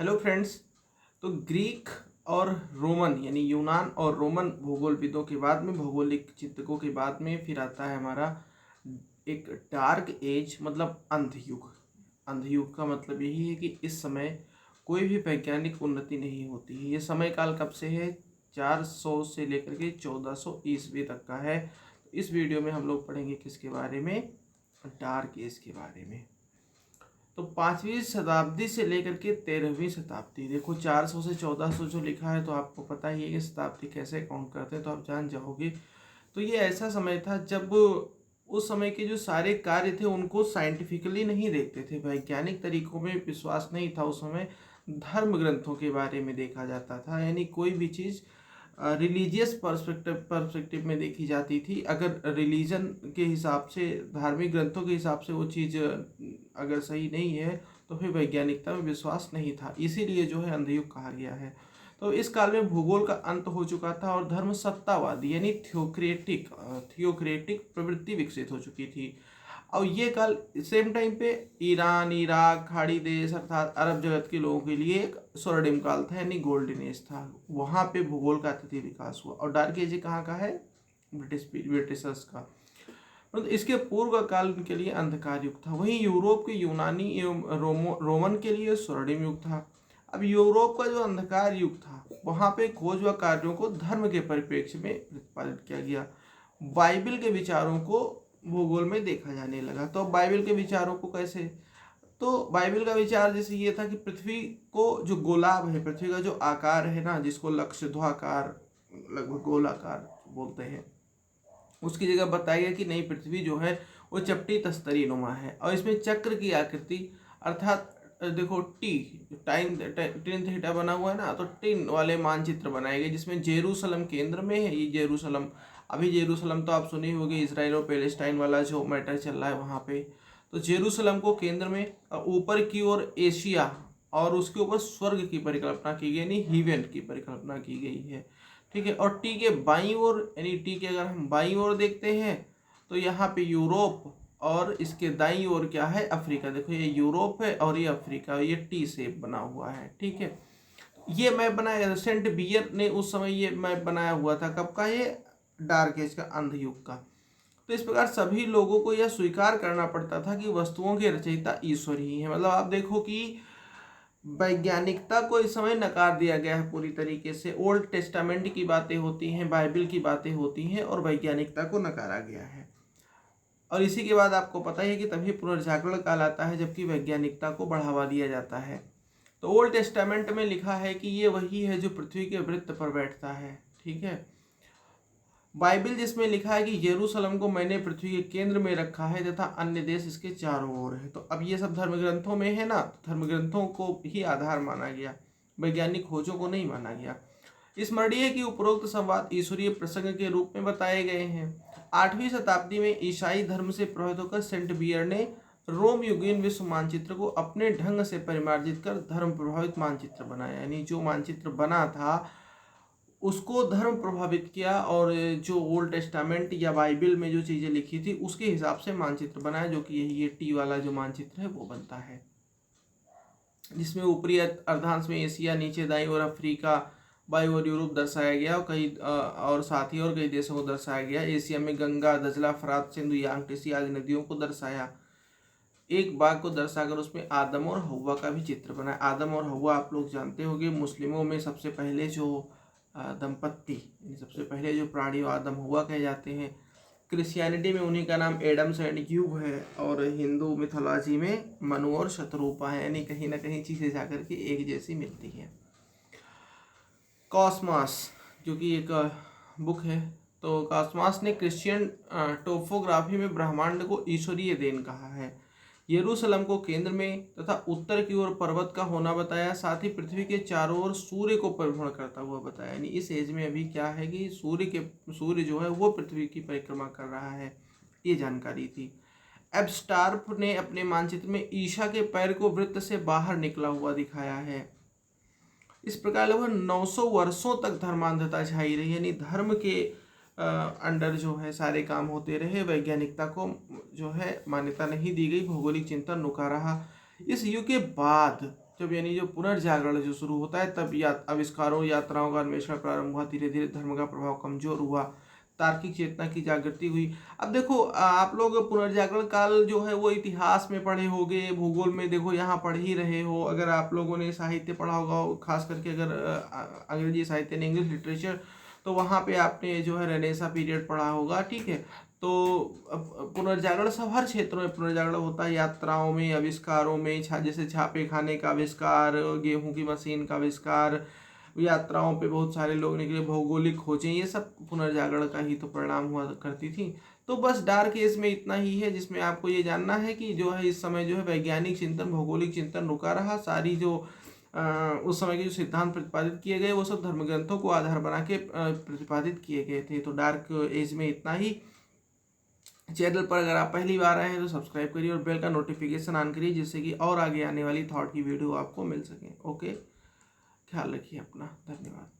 Hello friends. तो Greek और Roman यानी यूनान और रोमन भूगोलविदों के बाद में, भौगोलिक चिंतकों के बाद में फिर आता है हमारा एक डार्क एज, मतलब अंधयुग। अंधयुग का मतलब यही है कि इस समय कोई भी वैज्ञानिक उन्नति नहीं होती है। ये समय काल कब से है? 400 से लेकर के 1400 ईस्वी तक का है। तो इस वीडियो में हम लोग पढ़ेंगे किसके बारे में? डार्क एज के बारे में। तो 5वीं शताब्दी से लेकर के 13वीं शताब्दी, देखो 400 से 1400 जो लिखा है, तो आपको पता ही है कि शताब्दी कैसे काउंट करते हैं, तो आप जान जाओगे। तो ये ऐसा समय था जब उस समय के जो सारे कार्य थे उनको साइंटिफिकली नहीं देखते थे, वैज्ञानिक तरीकों में विश्वास नहीं था। उस समय धर्म ग्रंथों के बारे में देखा जाता था, यानी कोई भी चीज़ रिलीजियस पर्सपेक्टिव में देखी जाती थी। अगर रिलीजन के हिसाब से, धार्मिक ग्रंथों के हिसाब से वो चीज़ अगर सही नहीं है तो फिर वैज्ञानिकता में विश्वास नहीं था। इसीलिए जो है अंधयुग कहा गया है। तो इस काल में भूगोल का अंत हो चुका था और धर्म सत्तावादी यानी थियोक्रेटिक प्रवृत्ति विकसित हो चुकी थी। और ये काल सेम टाइम पे ईरान, इराक, खाड़ी देश अर्थात अरब जगत के लोगों के लिए एक स्वर्णिम काल था, यानी गोल्डन एज था। वहाँ पे भूगोल का अत्यधिक विकास हुआ। और डार्क एज कहाँ का है? ब्रिटिशर्स का। परंतु इसके पूर्व का काल के लिए अंधकार युग था। वहीं यूरोप के यूनानी एवं रोमन के लिए स्वर्णिम युग था। अब यूरोप का जो अंधकार युग था, वहाँ पे खोज व कार्यों को धर्म के परिप्रेक्ष्य में प्रतिपादित किया गया। बाइबल के विचारों को भूगोल में देखा जाने लगा। तो बाइबल के विचारों को कैसे? तो बाइबल का विचार जैसे ये था कि पृथ्वी को जो गोलाभ है, पृथ्वी का जो आकार है ना, जिसको लक्षध्वाकार लगभग गोलाकार बोलते हैं, उसकी जगह बताया गया कि नहीं, पृथ्वी जो है वो चपटी तस्तरी नुमा है। और इसमें चक्र की आकृति अर्थात देखो टी टाइन टिन थीटा बना हुआ है ना, तो टिन वाले मानचित्र बनाए गए जिसमें जेरूसलम केंद्र में है। ये जेरूसलम, अभी जेरूसलम तो आप सुने होंगे, इसराइल और पैलेस्टाइन वाला जो मैटर चल रहा है वहाँ पे। तो जेरूसलम को केंद्र में, ऊपर की ओर एशिया, और उसके ऊपर स्वर्ग की परिकल्पना की गई, यानी हीवेन की परिकल्पना की गई है। ठीक है। और टी के बाईं ओर, यानी टी के अगर हम बाईं ओर देखते हैं तो यहाँ पे यूरोप, और इसके दाईं ओर क्या है? अफ्रीका। देखो ये यूरोप है और ये अफ्रीका, ये टी शेप बना हुआ है। ठीक है। ये मैप बनाया सेंट बियर ने उस समय ये मैप बनाया हुआ था। कब का? ये डार्क एज का, अंध युग का। तो इस प्रकार सभी लोगों को यह स्वीकार करना पड़ता था कि वस्तुओं के रचयिता ईश्वर ही है। मतलब आप देखो कि वैज्ञानिकता को इस समय नकार दिया गया है पूरी तरीके से। ओल्ड टेस्टामेंट की बातें होती हैं, बाइबल की बातें होती हैं, और वैज्ञानिकता को नकारा गया है। और इसी के बाद आपको पता ही है कि तभी पुनर्जागरण काल आता है, जबकि वैज्ञानिकता को बढ़ावा दिया जाता है। तो ओल्ड टेस्टामेंट में लिखा है कि ये वही है जो पृथ्वी के वृत्त पर बैठता है। ठीक है। बाइबल जिसमें लिखा है कि यरूशलेम को मैंने पृथ्वी के केंद्र में रखा है तथा अन्य देश इसके चारों ओर है। तो अब ये सब धर्म ग्रंथों में है ना, तो धर्म ग्रंथों को ही आधार माना गया, वैज्ञानिक खोजों को नहीं माना गया। स्मरणीय कि उपरोक्त संवाद ईश्वरीय प्रसंग के रूप में बताए गए हैं। 8वीं शताब्दी में ईसाई धर्म से प्रभावित होकर सेंट बियर ने रोम युगीन विश्व मानचित्र को अपने ढंग से परिमार्जित कर धर्म प्रभावित मानचित्र बनाया। यानी जो मानचित्र बना था उसको धर्म प्रभावित किया, और जो ओल्ड टेस्टामेंट या बाइबल में जो चीज़ें लिखी थी उसके हिसाब से मानचित्र बनाया, जो कि यही ये टी वाला जो मानचित्र है वो बनता है, जिसमें ऊपरी अर्धांश में एशिया, नीचे दाईं ओर अफ्रीका, बाईं ओर यूरोप दर्शाया गया, और कई और साथ ही और कई देशों को दर्शाया गया। एशिया में गंगा, दजला, फरात, सिंधु, यांगटीसी आदि नदियों को दर्शाया। एक बाघ को दर्शाकर उसमें आदम और हव्वा का भी चित्र बनाया। आदम और हव्वा आप लोग जानते होंगे, मुस्लिमों में सबसे पहले जो दंपत्ति, सबसे पहले जो प्राणी आदम हव्वा कहे जाते हैं। क्रिश्चियनिटी में उन्हीं का नाम एडम्स एंड ईव है, और हिंदू मिथोलॉजी में मनु और शतरूपा है। यानी कहीं ना कहीं चीज़ें जाकर के एक जैसी मिलती हैं। कॉस्मॉस जो कि एक बुक है, तो कॉस्मॉस ने क्रिश्चियन टोपोग्राफी में ब्रह्मांड को ईश्वरीय देन कहा है। यरूशलेम को केंद्र में तथा उत्तर की ओर पर्वत का होना बताया। साथ ही पृथ्वी के चारों ओर सूर्य को परिभ्रमण करता हुआ बताया। यानी इस एज में अभी क्या है कि सूर्य जो है वो पृथ्वी की परिक्रमा कर रहा है, ये जानकारी थी। एब्स्टार्फ ने अपने मानचित्र में ईशा के पैर को वृत्त से बाहर निकला हुआ दिखाया है। इस प्रकार लगभग 900 वर्षों तक धर्मांधता छाई रही, यानी धर्म के अंडर जो है सारे काम होते रहे। वैज्ञानिकता को जो है मान्यता नहीं दी गई, भौगोलिक चिंतन रुका रहा। इस युग के बाद जब यानी जो पुनर्जागरण जो शुरू होता है तब आविष्कारों यात्राओं का अन्वेषण प्रारंभ हुआ, धीरे धीरे धर्म का प्रभाव कमजोर हुआ, तार्किक चेतना की जागृति हुई। अब देखो आप लोग पुनर्जागरण काल जो है वो इतिहास में पढ़े होगे, भूगोल में देखो यहाँ पढ़ ही रहे हो, अगर आप लोगों ने साहित्य पढ़ा होगा, खास करके अगर अंग्रेजी साहित्य ने इंग्लिश लिटरेचर, तो वहाँ पे आपने जो है रेनेसा पीरियड पढ़ा होगा, ठीक है। तो पुनर्जागरण सब हर क्षेत्रों में पुनर्जागरण होता है, यात्राओं में, आविष्कारों में, जैसे छापे खाने का आविष्कार, गेहूं की मशीन का आविष्कार, यात्राओं पे बहुत सारे लोग निकले, भौगोलिक खोजें, ये सब पुनर्जागरण का ही तो परिणाम हुआ करती थी। तो बस डार्क एज में इतना ही है जिसमें आपको ये जानना है कि जो है इस समय जो है वैज्ञानिक चिंतन, भौगोलिक चिंतन रुका रहा, सारी जो उस समय के जो सिद्धांत प्रतिपादित किए गए वो सब धर्म ग्रंथों को आधार बना के प्रतिपादित किए गए थे। तो डार्क एज में इतना ही। चैनल पर अगर आप पहली बार आए हैं तो सब्सक्राइब करिए और बेल का नोटिफिकेशन ऑन करिए, जिससे कि और आगे आने वाली थॉट की वीडियो आपको मिल सके। ओके, ख्याल रखिए अपना, धन्यवाद।